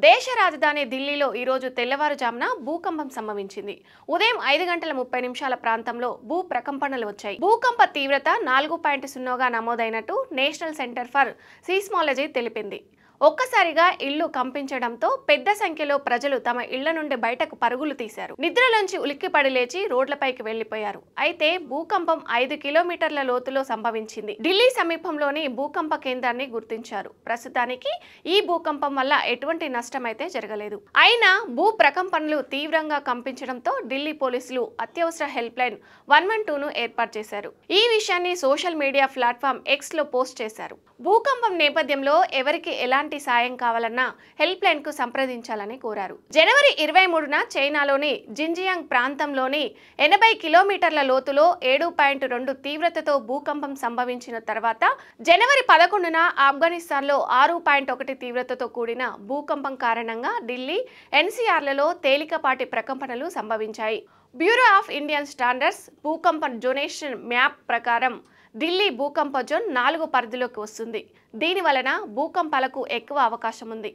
దేశ రాజధాని ఢిల్లీలో ఈ రోజు తెల్లవారుజామున భూకంపం సంభవించింది. ఉదయం 5:30 ప్రాంతంలో భూ ప్రకంపనలు వచ్చాయి. భూకంప తీవ్రత 4.0గా నమోదైనట్టు నేషనల్ సెంటర్ ఫర్ సీస్మాలజీ తెలిపింది. ఒక్కసారిగా ఇళ్లు కంపించడంతో పెద్ద సంఖ్యలో ప్రజలు తమ ఇళ్ల నుండి బయటకు పరుగులు తీశారు. నిద్రలోంచి ఉలిక్కిపడి లేచి రోడ్లపైకి వెళ్లిపోయారు. అయితే భూకంపం 5 కిలోమీటర్ల లోతులో సంభవించింది. ఢిల్లీ సమీపంలోని భూకంప కేంద్రాన్ని గుర్తించారు. ప్రస్తుతానికి ఈ భూకంపం వల్ల ఎటువంటి నష్టం అయితే జరగలేదు. అయినా భూ ప్రకంపనలు తీవ్రంగా కంపించడంతో ఢిల్లీ పోలీసులు అత్యవసర హెల్ప్ లైన్ 112ను ఏర్పాటు చేశారు. ఈ విషయాన్ని సోషల్ మీడియా ప్లాట్ఫామ్ ఎక్స్ లో పోస్ట్ చేశారు. భూకంపం నేపథ్యంలో ఎవరికి ఎలాంటి సాయం కావాలన్నా హెల్ప్ లైన్ కు సంప్రదించాలని కోరారు. జనవరి 23న చైనాలోని జింజియాంగ్ ప్రాంతంలోని 80 కిలోమీటర్ల లోతులో 7.2 తీవ్రతతో భూకంపం సంభవించిన తర్వాత జనవరి 11న ఆఫ్ఘనిస్తాన్లో 6.1 తీవ్రతతో కూడిన భూకంపం కారణంగా ఢిల్లీ ఎన్సీఆర్లలో తేలికపాటి ప్రకంపనలు సంభవించాయి. బ్యూరో ఆఫ్ ఇండియన్ స్టాండర్డ్స్ భూకంప జోనేషన్ మ్యాప్ ప్రకారం ఢిల్లీ భూకంప జోన్ 4 పరిధిలోకి వస్తుంది. దీని వలన భూకంపాలకు ఎక్కువ అవకాశం ఉంది.